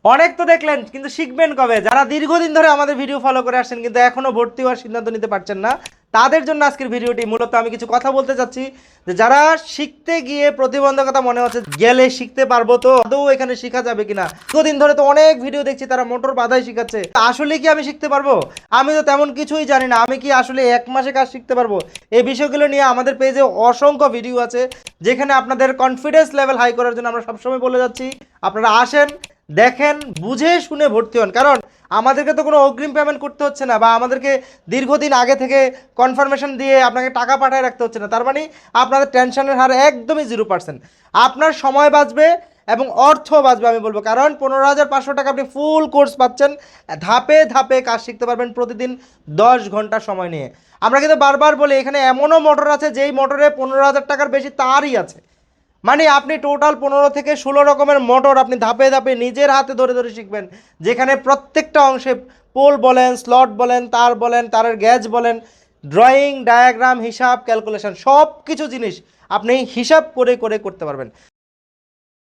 অনেক তো দেখলেন, কিন্তু শিখবেন কবে? যারা দীর্ঘদিন ধরে আমাদের ভিডিও ফলো করে আসছেন কিন্তু এখনো ভর্তি হওয়ার সিদ্ধান্ত নিতে পারছেন না, তাদের জন্য আজকের ভিডিওটি। মূলত আমি কিছু কথা বলতে চাচ্ছি যে যারা শিখতে গিয়ে প্রতিবন্ধকতা মনে হচ্ছে, গেলে শিখতে পারবো তো, আদৌ এখানে শেখা যাবে কিনা। দীর্ঘদিন ধরে তো অনেক ভিডিও দেখছি তারা মোটর বাধাই শিখাচ্ছে, আসলে কি আমি শিখতে পারবো? আমি তো তেমন কিছুই জানি না, আমি কি আসলে 1 মাসে কাজ শিখতে পারবো? এই বিষয়গুলো নিয়ে আমাদের পেজে অসংখ্য ভিডিও আছে, যেখানে আপনাদের কনফিডেন্স লেভেল হাই করার জন্য আমরা সবসময় বলে যাচ্ছি আপনারা আসেন, দেখেন, বুঝে শুনে ভর্তি হন। কারণ আমাদেরকে তো কোনো অগ্রিম পেমেন্ট করতে হচ্ছে না, বা আমাদেরকে দীর্ঘদিন আগে থেকে কনফার্মেশন দিয়ে আপনাকে টাকা পাঠায় রাখতে হচ্ছে না। তার মানে আপনাদের টেনশনের হার একদমই 0%। আপনার সময় বাঁচবে এবং অর্থ বাঁচবে আমি বলবো, কারণ 15,500 টাকা আপনি ফুল কোর্স পাচ্ছেন। ধাপে ধাপে কাজ শিখতে পারবেন প্রতিদিন 10 ঘন্টা সময় নিয়ে। আমরা কিন্তু বারবার বলি এখানে এমনও মোটর আছে যেই মোটরে 15,000 টাকার বেশি তারই আছে। মানে আপনি টোটাল 15 থেকে 16 রকমের মোটর আপনি ধাপে ধাপে নিজের হাতে ধরে ধরে শিখবেন, যেখানে প্রত্যেকটা অংশে পোল বলেন, স্লট বলেন, তার বলেন, তারের গ্যাজ বলেন, ড্রয়িং, ডায়াগ্রাম, হিসাব, ক্যালকুলেশন, সব কিছু জিনিস আপনি হিসাব করে করে করতে পারবেন।